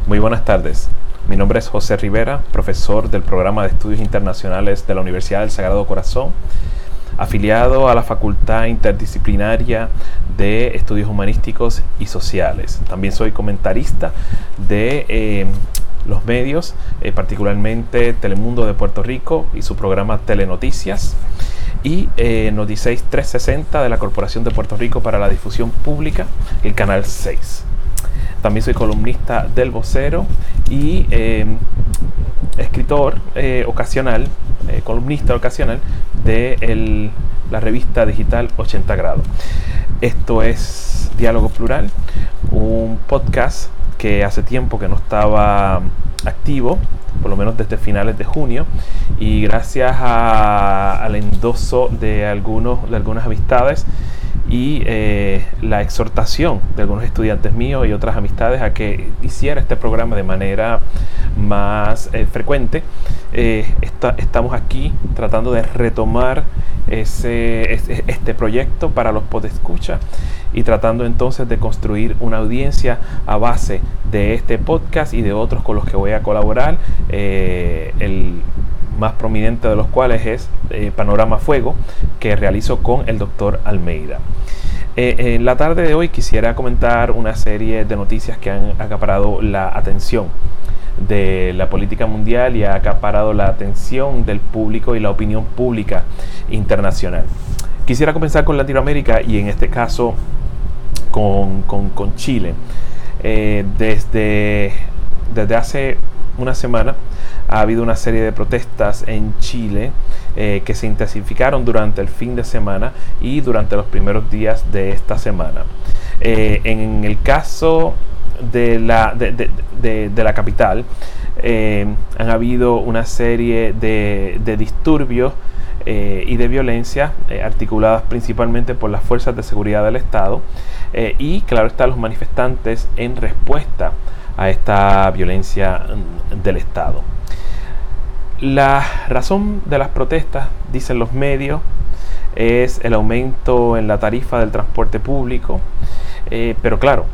Muy buenas tardes. Mi nombre es José Rivera, profesor del Programa de Estudios Internacionales de la Universidad del Sagrado Corazón, afiliado a la Facultad Interdisciplinaria de Estudios Humanísticos y Sociales. También soy comentarista de los medios, particularmente Telemundo de Puerto Rico y su programa Telenoticias, y Noticias 360 de la Corporación de Puerto Rico para la Difusión Pública, el Canal 6. También soy columnista del Vocero y escritor ocasional, columnista ocasional de la revista digital 80 grados. Esto es Diálogo Plural, un podcast que hace tiempo que no estaba activo, por lo menos desde finales de junio, y gracias al endoso de algunas amistades y la exhortación de algunos estudiantes míos y otras amistades a que hiciera este programa de manera más frecuente, estamos aquí tratando de retomar este proyecto para los podescuchas y tratando entonces de construir una audiencia a base de este podcast y de otros con los que voy a colaborar, el más prominente de los cuales es Panorama Fuego, que realizo con el doctor Almeida. En la tarde de hoy quisiera comentar una serie de noticias que han acaparado la atención de la política mundial y ha acaparado la atención del público y la opinión pública internacional. Quisiera comenzar con Latinoamérica y en este caso con Chile. Desde hace una semana ha habido una serie de protestas en Chile que se intensificaron durante el fin de semana y durante los primeros días de esta semana. En el caso de la capital, han habido una serie de disturbios y de violencia articuladas principalmente por las fuerzas de seguridad del Estado y claro está, los manifestantes en respuesta a esta violencia del Estado. La razón de las protestas, dicen los medios, es el aumento en la tarifa del transporte público, pero claro,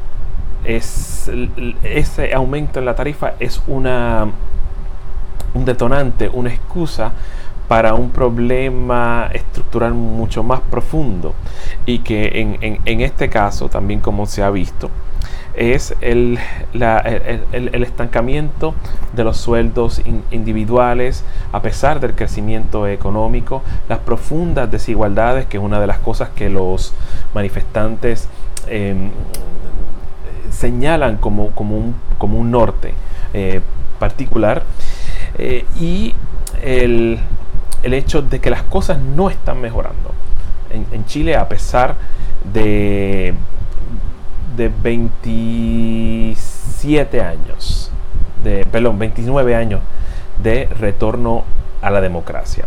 ese aumento en la tarifa es un detonante, una excusa para un problema estructural mucho más profundo y que en este caso, también como se ha visto, es el estancamiento de los sueldos individuales a pesar del crecimiento económico, las profundas desigualdades, que es una de las cosas que los manifestantes señalan como un norte particular, y el hecho de que las cosas no están mejorando en Chile a pesar de 29 años de retorno a la democracia.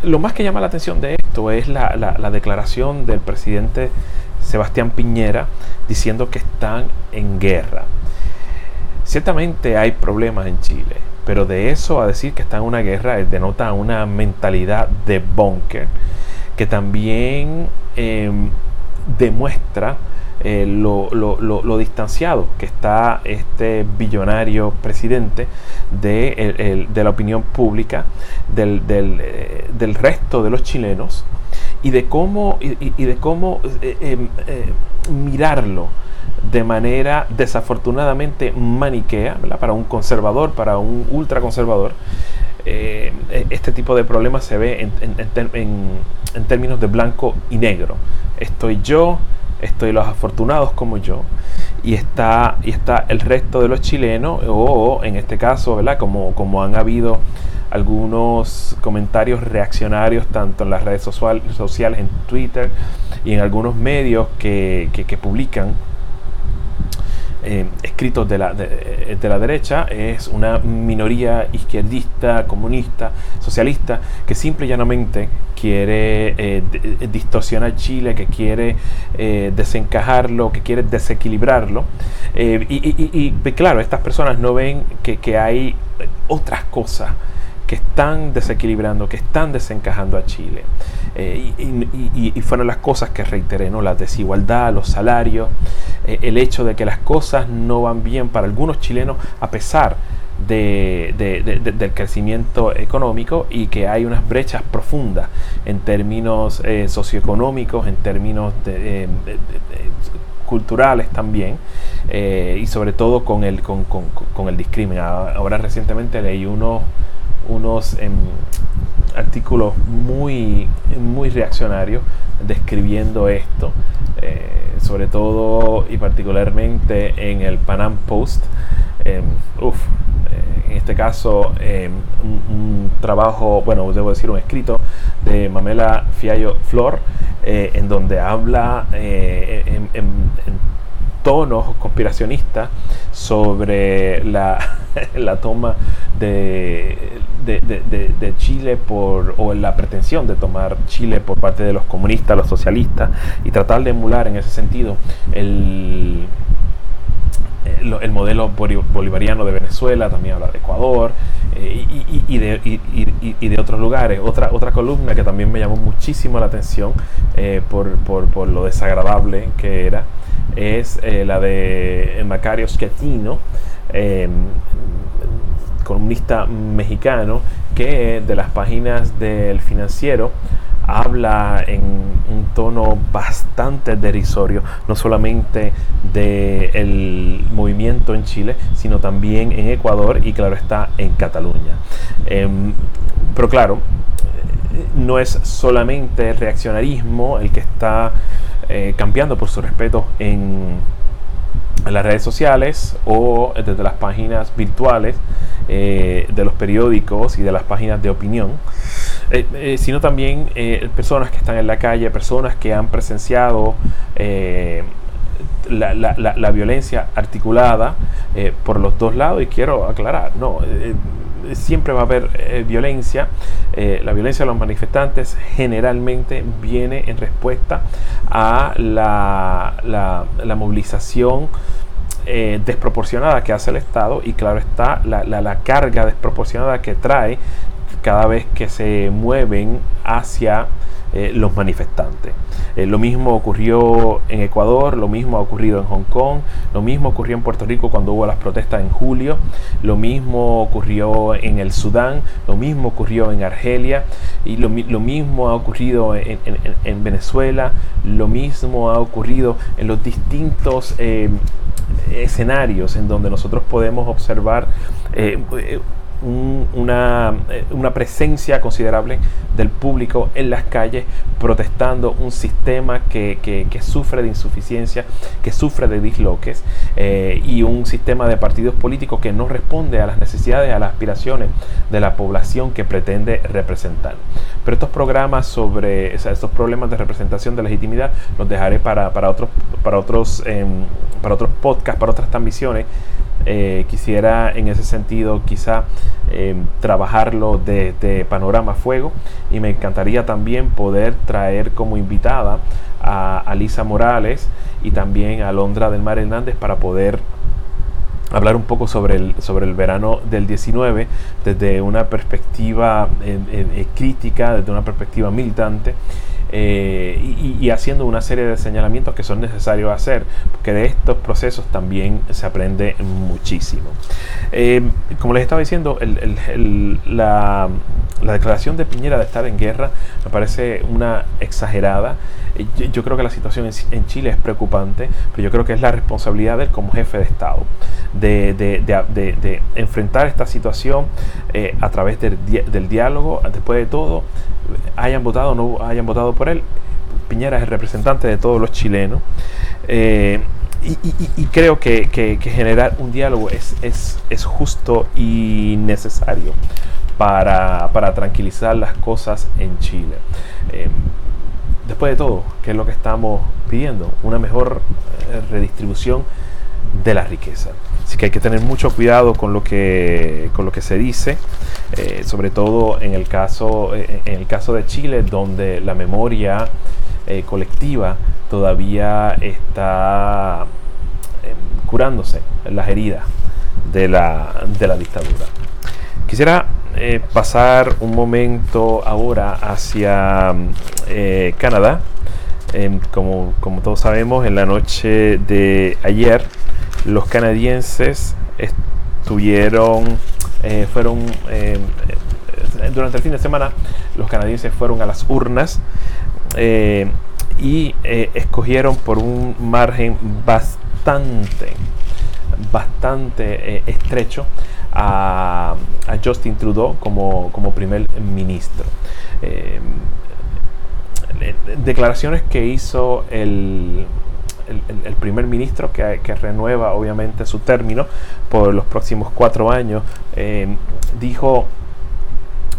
Lo más que llama la atención de esto es la declaración del presidente Sebastián Piñera diciendo que están en guerra. Ciertamente hay problemas en Chile, pero de eso a decir que están en una guerra denota una mentalidad de búnker que también demuestra lo distanciado que está este billonario presidente de la opinión pública, del resto de los chilenos, y de cómo mirarlo de manera desafortunadamente maniquea, ¿verdad? Para un conservador, para un ultraconservador, este tipo de problemas se ve en términos de blanco y negro. Estoy los afortunados como yo, y está el resto de los chilenos, o en este caso, ¿verdad? Como han habido algunos comentarios reaccionarios tanto en las redes sociales, en Twitter y en algunos medios que publican escritos de la derecha, es una minoría izquierdista, comunista, socialista, que simple y llanamente quiere distorsionar Chile, que quiere desencajarlo, que quiere desequilibrarlo, y claro, estas personas no ven que hay otras cosas que están desequilibrando, que están desencajando a Chile. Y fueron las cosas que reiteré, ¿no? La desigualdad, los salarios, el hecho de que las cosas no van bien para algunos chilenos a pesar del crecimiento económico, y que hay unas brechas profundas en términos socioeconómicos, en términos culturales también, y sobre todo con el discrimen. Ahora recientemente leí unos artículos muy reaccionarios describiendo esto, sobre todo y particularmente en el Panam Post. En este caso, un trabajo, bueno, debo decir un escrito de Mamela Fiallo Flor, en donde habla en tonos conspiracionistas sobre la toma de Chile o la pretensión de tomar Chile por parte de los comunistas, los socialistas, y tratar de emular en ese sentido el modelo bolivariano de Venezuela. También habla de Ecuador y de otros lugares. Otra columna que también me llamó muchísimo la atención por lo desagradable que era, es la de Macario Schettino, columnista mexicano, que de las páginas del Financiero habla en un tono bastante derisorio, no solamente del movimiento en Chile, sino también en Ecuador y, claro está, en Cataluña. Pero claro, no es solamente reaccionarismo el que está cambiando por su respeto en las redes sociales o desde las páginas virtuales de los periódicos y de las páginas de opinión, sino también personas que están en la calle, personas que han presenciado la violencia articulada por los dos lados. Y quiero aclarar, siempre va a haber violencia. La violencia de los manifestantes generalmente viene en respuesta a la movilización desproporcionada que hace el Estado, y claro está, la carga desproporcionada que trae cada vez que se mueven hacia los manifestantes. Lo mismo ocurrió en Ecuador, lo mismo ha ocurrido en Hong Kong, lo mismo ocurrió en Puerto Rico cuando hubo las protestas en julio, lo mismo ocurrió en el Sudán, lo mismo ocurrió en Argelia, y lo mismo ha ocurrido en Venezuela, lo mismo ha ocurrido en los distintos escenarios en donde nosotros podemos observar una presencia considerable del público en las calles protestando un sistema que sufre de insuficiencia, que sufre de disloques, y un sistema de partidos políticos que no responde a las necesidades, a las aspiraciones de la población que pretende representar. Pero estos programas sobre estos problemas de representación de legitimidad los dejaré para otros podcasts, para otras transmisiones. Quisiera en ese sentido quizá trabajarlo de Panorama Fuego, y me encantaría también poder traer como invitada a Lisa Morales y también a Alondra del Mar Hernández para poder hablar un poco sobre el verano del 19 desde una perspectiva crítica, desde una perspectiva militante, y haciendo una serie de señalamientos que son necesarios hacer, porque de estos procesos también se aprende muchísimo. Como les estaba diciendo, la declaración de Piñera de estar en guerra me parece una exagerada. Yo creo que la situación en Chile es preocupante, pero yo creo que es la responsabilidad de él como jefe de Estado de enfrentar esta situación a través del diálogo. Después de todo, hayan votado o no hayan votado por él, Piñera es el representante de todos los chilenos, y creo que generar un diálogo es justo y necesario para tranquilizar las cosas en Chile. Después de todo, ¿qué es lo que estamos pidiendo? Una mejor redistribución de la riqueza. Así que hay que tener mucho cuidado con lo que se dice, sobre todo en el caso de Chile, donde la memoria colectiva todavía está curándose las heridas de la dictadura. Quisiera pasar un momento ahora hacia Canadá. Como todos sabemos, en la noche de ayer los canadienses durante el fin de semana los canadienses fueron a las urnas y escogieron por un margen bastante estrecho a Justin Trudeau como primer ministro. Declaraciones que hizo el primer ministro que renueva obviamente su término por los próximos 4 años, dijo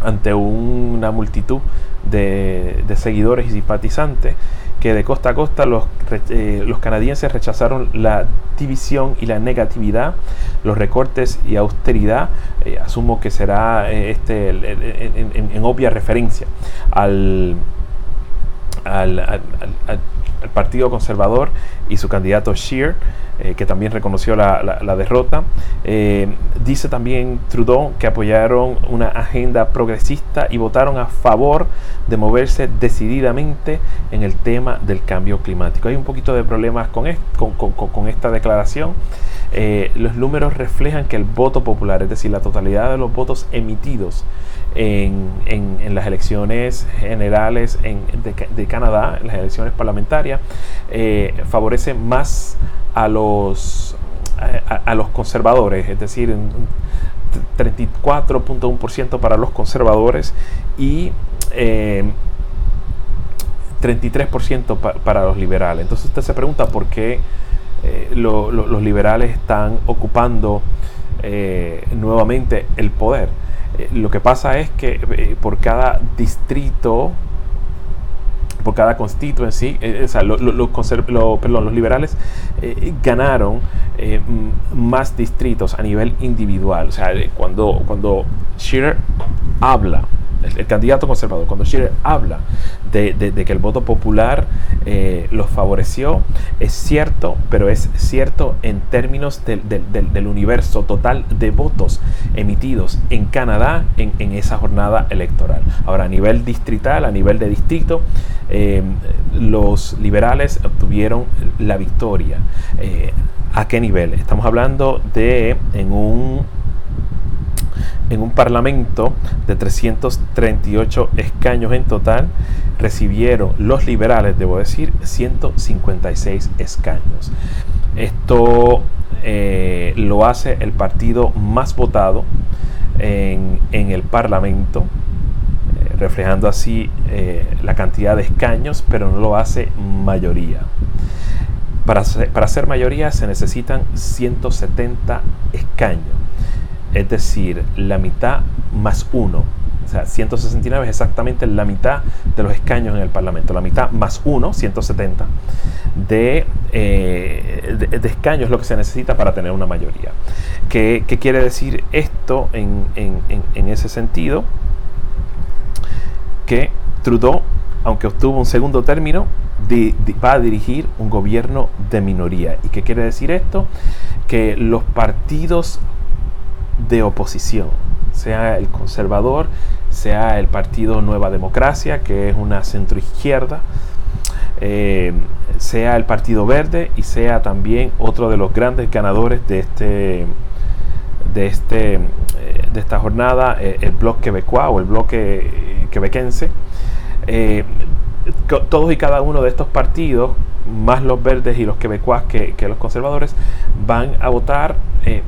ante una multitud de seguidores y simpatizantes que de costa a costa los canadienses rechazaron la división y la negatividad, los recortes y austeridad. Asumo que será en obvia referencia al Partido Conservador y su candidato Scheer, que también reconoció la derrota. Dice también Trudeau que apoyaron una agenda progresista y votaron a favor de moverse decididamente en el tema del cambio climático. Hay un poquito de problemas con esta declaración. Los números reflejan que el voto popular, es decir, la totalidad de los votos emitidos en las elecciones generales de Canadá, en las elecciones parlamentarias, favorece más a los conservadores, es decir, 34.1% para los conservadores y 33% para los liberales. Entonces usted se pregunta por qué los liberales están ocupando nuevamente el poder. Lo que pasa es que por cada distrito, por cada constituency, los liberales ganaron más distritos a nivel individual. O sea, cuando Scheer habla, el candidato conservador, cuando Scheer habla de que el voto popular los favoreció, es cierto, pero es cierto en términos del universo total de votos emitidos en Canadá en esa jornada electoral. Ahora, a nivel distrital, a nivel de distrito, los liberales obtuvieron la victoria. ¿A qué nivel? Estamos hablando de en un parlamento de 338 escaños en total, recibieron los liberales, debo decir, 156 escaños. Esto lo hace el partido más votado en el parlamento, reflejando así la cantidad de escaños, pero no lo hace mayoría. Para ser mayoría se necesitan 170 escaños. Es decir, la mitad más 1. O sea, 169 es exactamente la mitad de los escaños en el Parlamento. La mitad más 1, 170, de escaños es lo que se necesita para tener una mayoría. ¿Qué quiere decir esto en ese sentido? Que Trudeau, aunque obtuvo un segundo término, va a dirigir un gobierno de minoría. ¿Y qué quiere decir esto? Que los partidos de oposición, sea el conservador, sea el partido Nueva Democracia, que es una centroizquierda, sea el Partido Verde y sea también otro de los grandes ganadores de esta jornada, el Bloc Québécois o el bloque quebequense. Todos y cada uno de estos partidos, más los verdes y los quebecuas que los conservadores, van a votar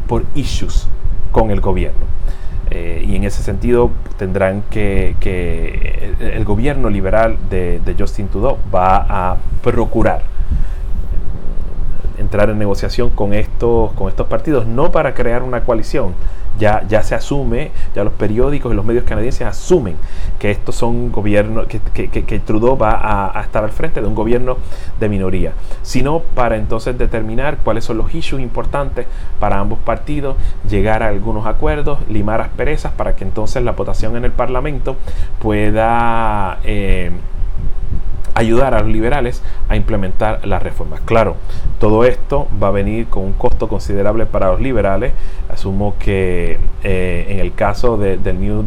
por issues con el gobierno. Y en ese sentido tendrán que el gobierno liberal de Justin Trudeau va a procurar entrar en negociación con estos partidos, no para crear una coalición. Ya se asume, ya los periódicos y los medios canadienses asumen que estos son gobiernos, que Trudeau va a estar al frente de un gobierno de minoría, sino para entonces determinar cuáles son los issues importantes para ambos partidos, llegar a algunos acuerdos, limar asperezas para que entonces la votación en el Parlamento pueda ayudar a los liberales a implementar las reformas. Claro, todo esto va a venir con un costo considerable para los liberales. Asumo que en el caso del New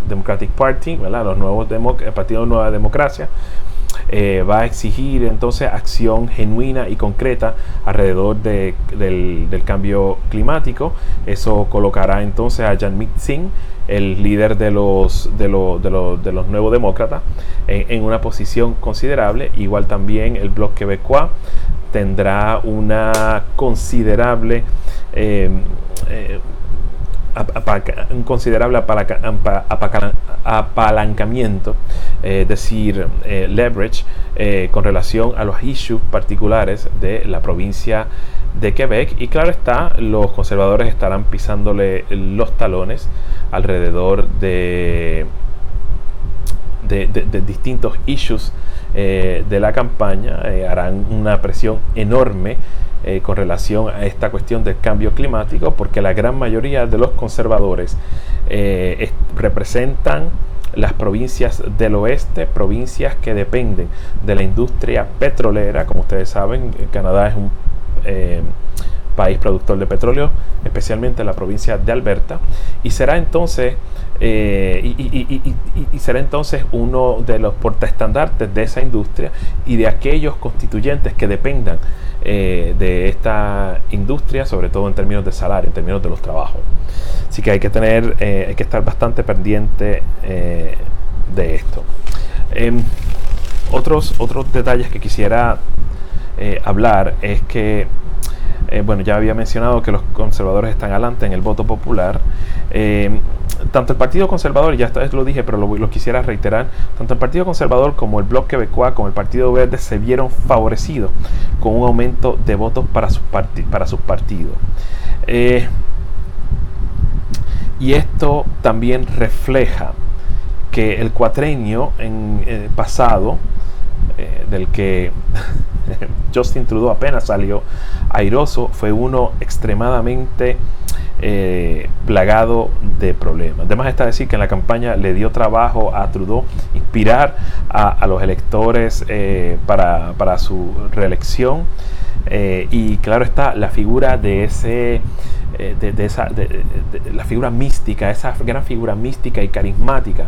Democratic Party, ¿verdad? El Partido Nueva Democracia, va a exigir entonces acción genuina y concreta alrededor del cambio climático. Eso colocará entonces a Jagmeet Singh, el líder de los nuevos demócratas, en una posición considerable. Igual también el Bloc Québécois tendrá una considerable un considerable apalancamiento, es decir, leverage, con relación a los issues particulares de la provincia de Quebec. Y claro está, los conservadores estarán pisándole los talones alrededor de distintos issues de la campaña. Harán una presión enorme con relación a esta cuestión del cambio climático, porque la gran mayoría de los conservadores representan las provincias del oeste, provincias que dependen de la industria petrolera. Como ustedes saben, Canadá es un país productor de petróleo, especialmente en la provincia de Alberta, y será entonces será entonces uno de los portaestandartes de esa industria y de aquellos constituyentes que dependan de esta industria, sobre todo en términos de salario, en términos de los trabajos. Así que hay que estar bastante pendiente de esto. Otros detalles que quisiera hablar es que ya había mencionado que los conservadores están adelante en el voto popular. Tanto el Partido Conservador, ya esta vez lo dije, pero lo quisiera reiterar, tanto el Partido Conservador como el Bloc Québécois, como el Partido Verde, se vieron favorecidos con un aumento de votos para sus partidos. Y esto también refleja que el cuatrenio pasado, del que Justin Trudeau apenas salió airoso, fue uno extremadamente plagado de problemas. Además está decir que en la campaña le dio trabajo a Trudeau inspirar a los electores para su reelección, y claro está, la figura la figura mística, esa gran figura mística y carismática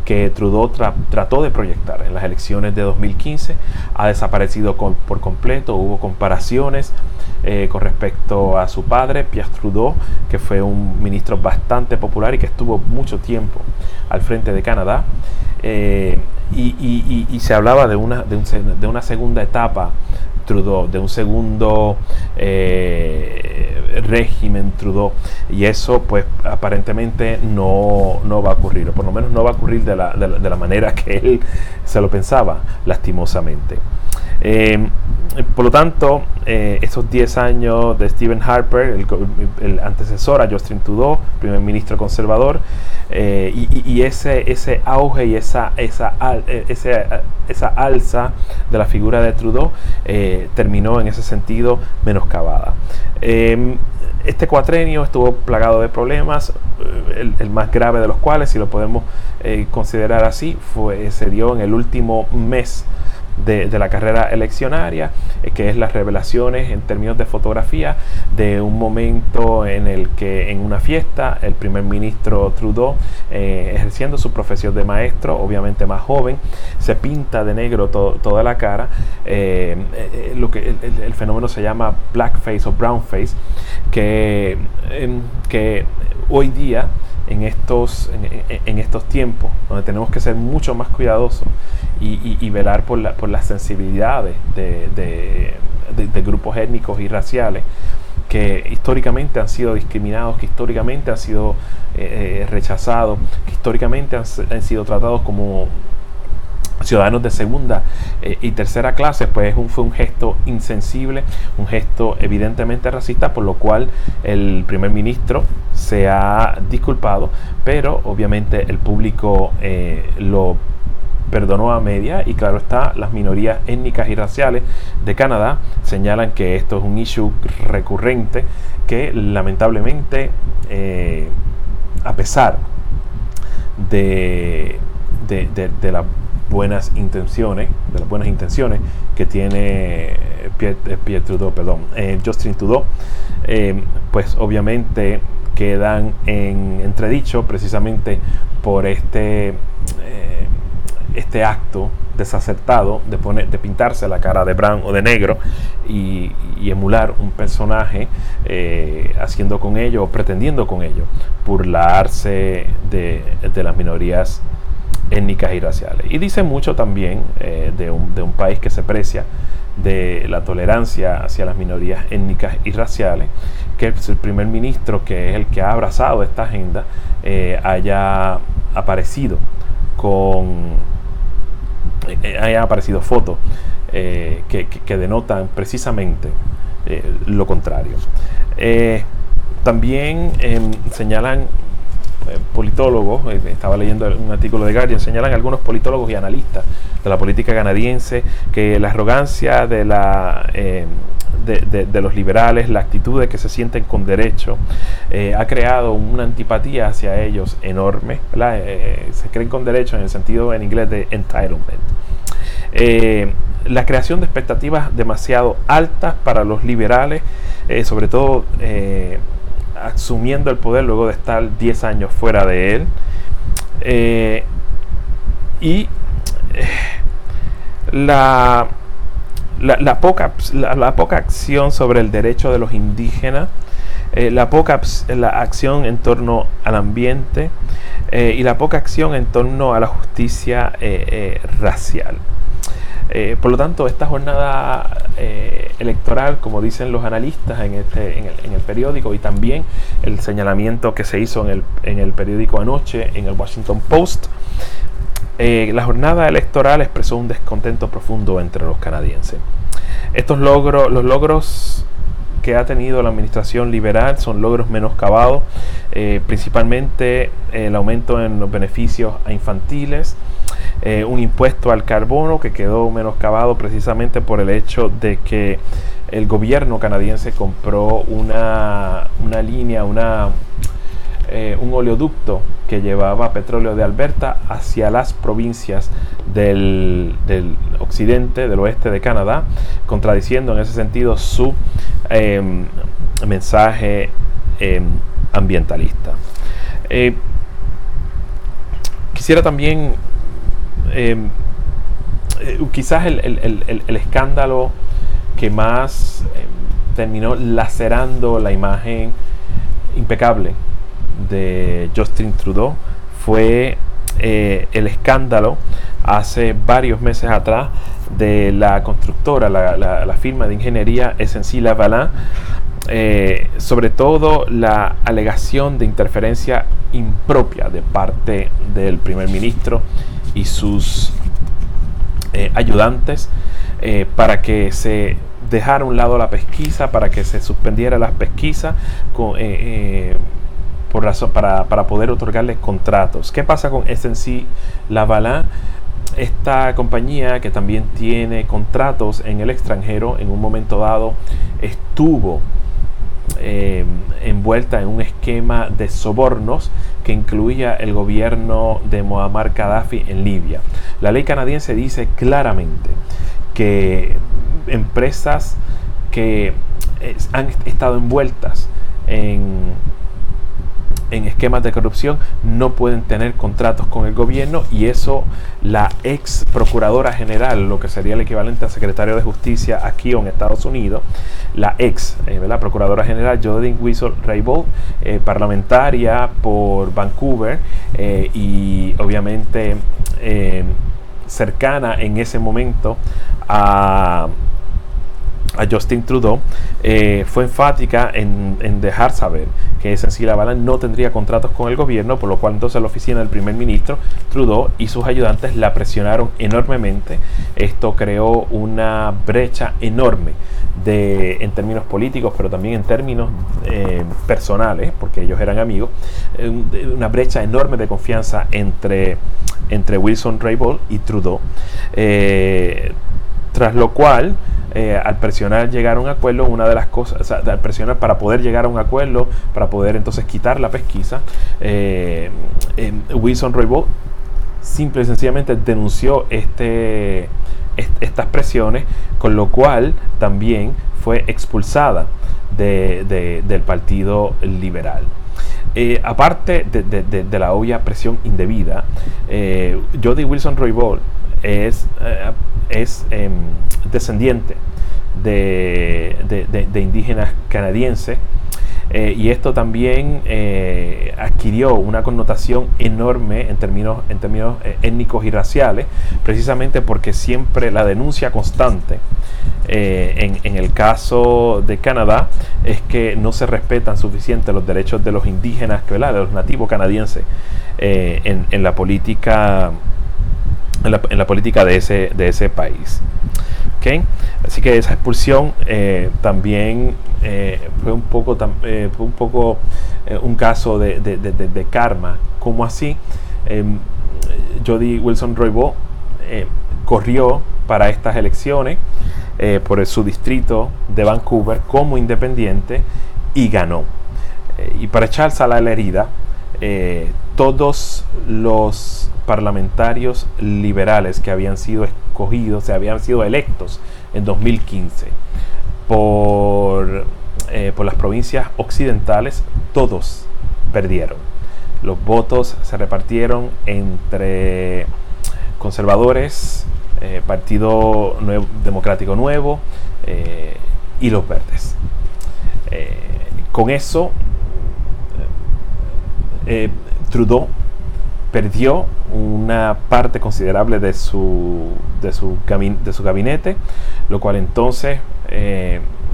que Trudeau trató de proyectar en las elecciones de 2015 ha desaparecido por completo. Hubo comparaciones con respecto a su padre, Pierre Trudeau, que fue un ministro bastante popular y que estuvo mucho tiempo al frente de Canadá, y se hablaba de una segunda etapa Trudeau, de un segundo régimen Trudeau, y eso pues aparentemente no va a ocurrir, o por lo menos no va a ocurrir de la manera que él se lo pensaba, lastimosamente. Por lo tanto, estos 10 años de Stephen Harper, el antecesor a Justin Trudeau, primer ministro conservador, y ese auge y esa alza de la figura de Trudeau terminó en ese sentido menoscabada. Este cuatrenio estuvo plagado de problemas, el más grave de los cuales, si lo podemos considerar así, se dio en el último mes de la carrera eleccionaria, que es las revelaciones en términos de fotografía de un momento en el que en una fiesta el primer ministro Trudeau, ejerciendo su profesión de maestro, obviamente más joven, se pinta de negro toda la cara, lo que el fenómeno se llama blackface o brownface, que hoy día en estos tiempos donde tenemos que ser mucho más cuidadosos y velar por las sensibilidades de grupos étnicos y raciales que históricamente han sido discriminados, que históricamente han sido rechazados, que históricamente han sido tratados como ciudadanos de segunda y tercera clase, pues fue un gesto insensible, un gesto evidentemente racista, por lo cual el primer ministro se ha disculpado, pero obviamente el público lo perdonó a media, y claro está, las minorías étnicas y raciales de Canadá señalan que esto es un issue recurrente que lamentablemente, a pesar de la buenas intenciones, que tiene Justin Trudeau, pues obviamente quedan en entredicho precisamente por este acto desacertado de pintarse la cara de brown o de negro y emular un personaje, haciendo con ello o pretendiendo con ello burlarse de las minorías étnicas y raciales. Y dice mucho también de un país que se precia de la tolerancia hacia las minorías étnicas y raciales, que el primer ministro, que es el que ha abrazado esta agenda, haya aparecido fotos que denotan precisamente lo contrario. También señalan politólogos, estaba leyendo un artículo de Guardian, señalan algunos politólogos y analistas de la política canadiense que la arrogancia de los liberales, la actitud de que se sienten con derecho, ha creado una antipatía hacia ellos enorme, ¿verdad? Se creen con derecho en el sentido en inglés de entitlement. La creación de expectativas demasiado altas para los liberales, sobre todo asumiendo el poder luego de estar 10 años fuera de él, y la poca acción sobre el derecho de los indígenas, la acción en torno al ambiente, y la poca acción en torno a la justicia racial. Por lo tanto, esta jornada electoral, como dicen los analistas en el periódico, y también el señalamiento que se hizo en el periódico anoche, en el Washington Post, la jornada electoral expresó un descontento profundo entre los canadienses. Los logros que ha tenido la administración liberal son logros menoscabados, principalmente el aumento en los beneficios a infantiles, un impuesto al carbono que quedó menoscabado precisamente por el hecho de que el gobierno canadiense compró una línea, un oleoducto que llevaba petróleo de Alberta hacia las provincias del occidente, del oeste de Canadá, contradiciendo en ese sentido su mensaje ambientalista. Quisiera también quizás el escándalo que más terminó lacerando la imagen impecable de Justin Trudeau fue el escándalo hace varios meses atrás de la constructora, la firma de ingeniería SNC-Lavalin, sobre todo la alegación de interferencia impropia de parte del primer ministro y sus ayudantes, para que se dejara a un lado la pesquisa, para que se suspendiera las pesquisas para poder otorgarles contratos. ¿Qué pasa con SNC-Lavalin? Esta compañía, que también tiene contratos en el extranjero, en un momento dado estuvo envuelta en un esquema de sobornos que incluía el gobierno de Muammar Gaddafi en Libia. La ley canadiense dice claramente que empresas que han estado envueltas en esquemas de corrupción no pueden tener contratos con el gobierno, y eso la ex procuradora general, lo que sería el equivalente al secretario de justicia aquí en Estados Unidos, la ex procuradora general Jody Wilson-Raybould, parlamentaria por Vancouver, y obviamente cercana en ese momento a Justin Trudeau, fue enfática en dejar saber que SNC-Lavalin no tendría contratos con el gobierno, por lo cual entonces la oficina del primer ministro Trudeau y sus ayudantes la presionaron enormemente. Esto creó una brecha enorme en términos políticos, pero también en términos personales, porque ellos eran amigos, una brecha enorme de confianza entre Wilson-Raybould y Trudeau, tras lo cual, al presionar llegar a un acuerdo, una de las cosas, o sea, al presionar para poder llegar a un acuerdo, para poder entonces quitar la pesquisa, Wilson-Raybould simple y sencillamente denunció estas presiones, con lo cual también fue expulsada del Partido Liberal. Aparte de la obvia presión indebida, Jody Wilson-Raybould es descendiente de indígenas canadienses, y esto también adquirió una connotación enorme en términos étnicos y raciales, precisamente porque siempre la denuncia constante en el caso de Canadá es que no se respetan suficiente los derechos de los indígenas, ¿verdad?, de los nativos canadienses en la política de ese país. ¿Okay? Así que esa expulsión también fue un poco un caso de karma. ¿Cómo así? Jody Wilson-Raybould corrió para estas elecciones por su distrito de Vancouver como independiente y ganó. Y para echar sal a la herida, todos los parlamentarios liberales que habían sido escogidos, habían sido electos en 2015 por las provincias occidentales, todos perdieron. Los votos se repartieron entre conservadores, Partido Democrático Nuevo y los verdes. Con eso, Trudeau perdió una parte considerable de su gabinete, lo cual entonces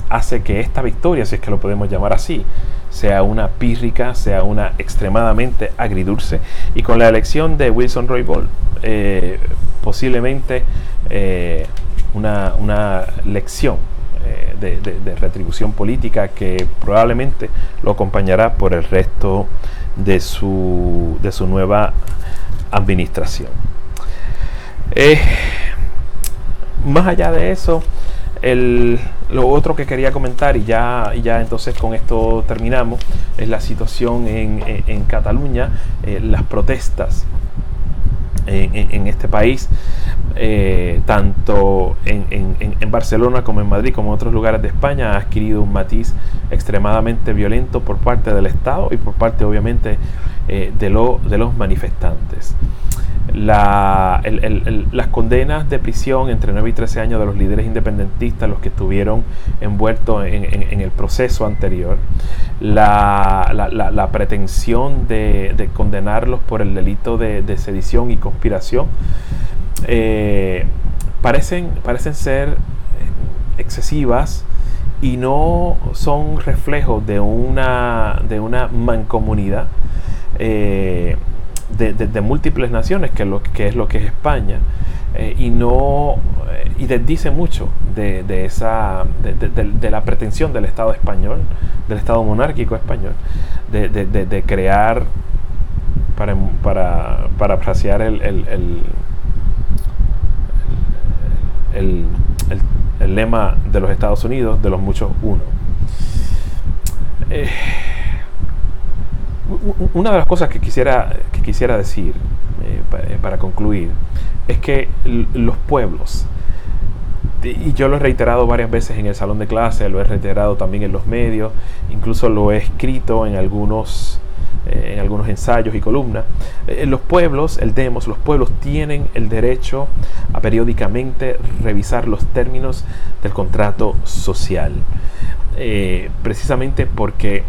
hace que esta victoria, si es que lo podemos llamar así, sea una pírrica, sea una extremadamente agridulce, y con la elección de Wilson-Raybould posiblemente una lección de retribución política que probablemente lo acompañará por el resto de su nueva administración. Más allá de eso, lo otro que quería comentar, y ya entonces con esto terminamos, es la situación en Cataluña, las protestas en este país, tanto en Barcelona como en Madrid como en otros lugares de España, ha adquirido un matiz extremadamente violento por parte del Estado y por parte obviamente de los manifestantes. Las condenas de prisión entre 9 y 13 años de los líderes independentistas, los que estuvieron envueltos en el proceso anterior, la pretensión de condenarlos por el delito de sedición y conspiración, parecen ser excesivas y no son reflejos de una mancomunidad de múltiples naciones, que es lo que es España, y desdice mucho de la pretensión del Estado español, del Estado monárquico español, de crear, para parafrasear el lema de los Estados Unidos, de los muchos uno. Una de las cosas que quisiera decir para concluir es que los pueblos, y yo lo he reiterado varias veces en el salón de clase, lo he reiterado también en los medios, incluso lo he escrito en algunos ensayos y columnas, los pueblos tienen el derecho a periódicamente revisar los términos del contrato social, precisamente porque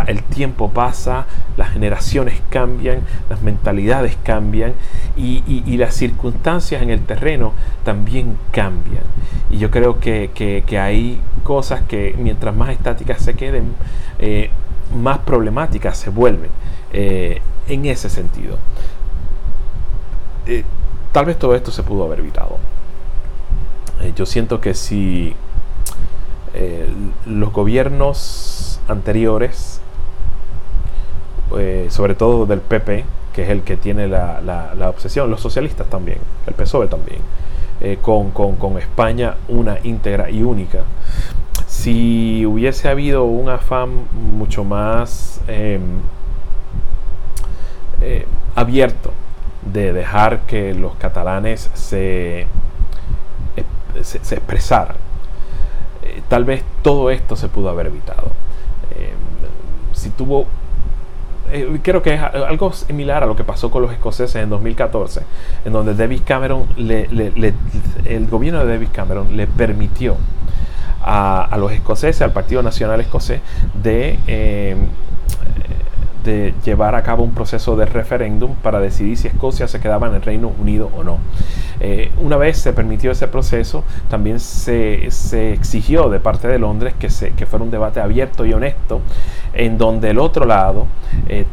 el tiempo pasa, las generaciones cambian, las mentalidades cambian, y las circunstancias en el terreno también cambian. Y yo creo que hay cosas que mientras más estáticas se queden, más problemáticas se vuelven en ese sentido. Tal vez todo esto se pudo haber evitado. Yo siento que si los gobiernos anteriores, sobre todo del PP, que es el que tiene la obsesión, los socialistas también, el PSOE también, con España una íntegra y única, si hubiese habido un afán mucho más abierto de dejar que los catalanes se expresaran. Tal vez todo esto se pudo haber evitado. Creo que es algo similar a lo que pasó con los escoceses en 2014, en donde David Cameron el gobierno de David Cameron le permitió a los escoceses, al Partido Nacional Escocés, de llevar a cabo un proceso de referéndum para decidir si Escocia se quedaba en el Reino Unido o no. Una vez se permitió ese proceso, también se exigió de parte de Londres que fuera un debate abierto y honesto, en donde el otro lado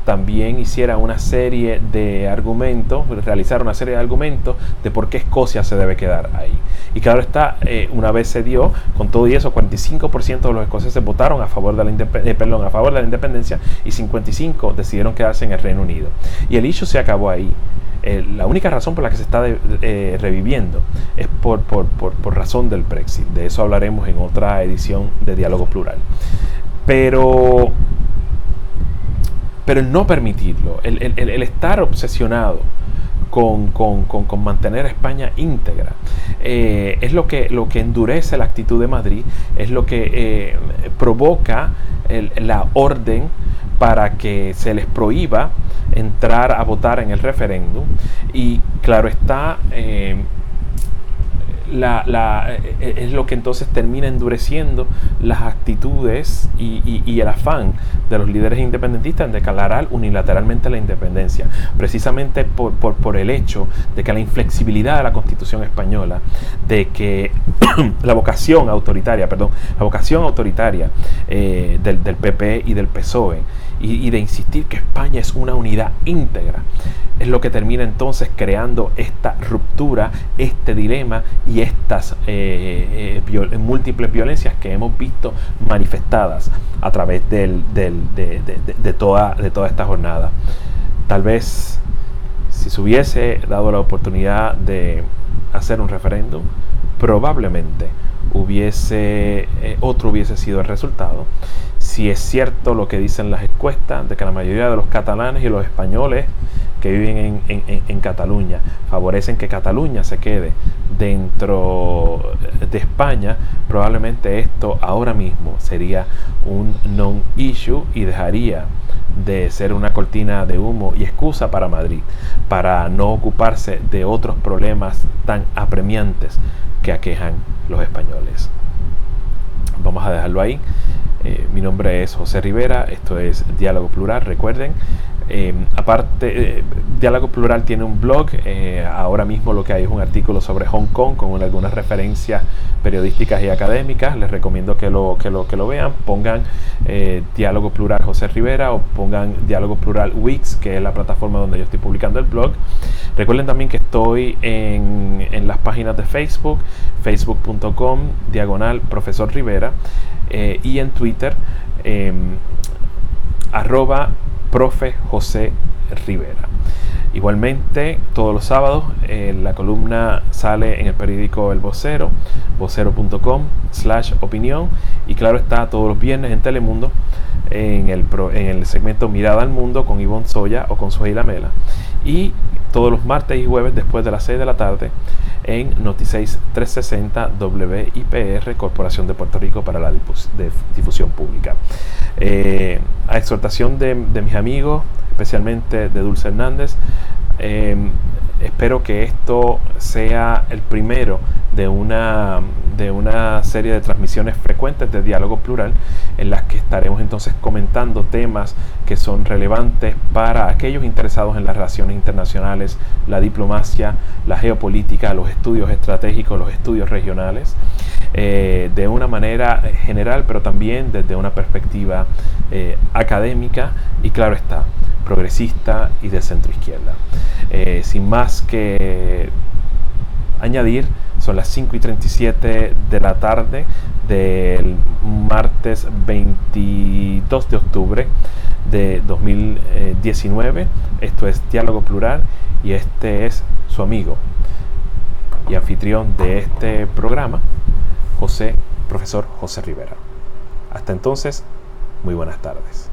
también hiciera una serie de argumentos, realizara una serie de argumentos de por qué Escocia se debe quedar ahí. Y claro está, una vez se dio, con todo y eso, 45% de los escoceses votaron a favor de la independencia y 55% decidieron quedarse en el Reino Unido. Y el issue se acabó ahí. La única razón por la que se está reviviendo es por razón del Brexit. De eso hablaremos en otra edición de Diálogo Plural. Pero el no permitirlo, el estar obsesionado con mantener a España íntegra, es lo que endurece la actitud de Madrid, es lo que provoca la orden para que se les prohíba entrar a votar en el referéndum. Y claro está, es lo que entonces termina endureciendo las actitudes y el afán de los líderes independentistas en declarar unilateralmente la independencia, precisamente por el hecho de que la inflexibilidad de la Constitución española, de que la vocación autoritaria del PP y del PSOE, y de insistir que España es una unidad íntegra, es lo que termina entonces creando esta ruptura, este dilema y estas múltiples violencias que hemos visto manifestadas a través de toda esta jornada. Tal vez si se hubiese dado la oportunidad de hacer un referéndum, probablemente otro hubiese sido el resultado. Si es cierto lo que dicen las encuestas, de que la mayoría de los catalanes y los españoles que viven en Cataluña favorecen que Cataluña se quede dentro de España, probablemente esto ahora mismo sería un non-issue y dejaría de ser una cortina de humo y excusa para Madrid, para no ocuparse de otros problemas tan apremiantes que aquejan los españoles. Vamos a dejarlo ahí. Mi nombre es José Rivera, esto es Diálogo Plural, recuerden. Aparte, Diálogo Plural tiene un blog. Ahora mismo lo que hay es un artículo sobre Hong Kong con algunas referencias periodísticas y académicas. Les recomiendo que lo vean. Pongan Diálogo Plural José Rivera o pongan Diálogo Plural Wix, que es la plataforma donde yo estoy publicando el blog. Recuerden también que estoy en las páginas de Facebook, facebook.com/Profesor Rivera, y en Twitter, @Profe José Rivera. Igualmente, todos los sábados la columna sale en el periódico El Vocero, vocero.com/opinión, y claro está, todos los viernes en Telemundo en el segmento Mirada al Mundo con Ivonne Soya o con Suheila Mela, y todos los martes y jueves después de las 6 de la tarde en Noti6 360 WIPR, Corporación de Puerto Rico para la Difusión Pública. A exhortación de mis amigos, especialmente de Dulce Hernández, espero que esto sea el primero de una serie de transmisiones frecuentes de Diálogo Plural, en las que estaremos entonces comentando temas que son relevantes para aquellos interesados en las relaciones internacionales, la diplomacia, la geopolítica, los estudios estratégicos, los estudios regionales, de una manera general, pero también desde una perspectiva académica y, claro está, progresista y de centro izquierda. Sin más que añadir, son las 5:37 de la tarde del martes 22 de octubre de 2019. Esto es Diálogo Plural y este es su amigo y anfitrión de este programa, profesor José Rivera. Hasta entonces, muy buenas tardes.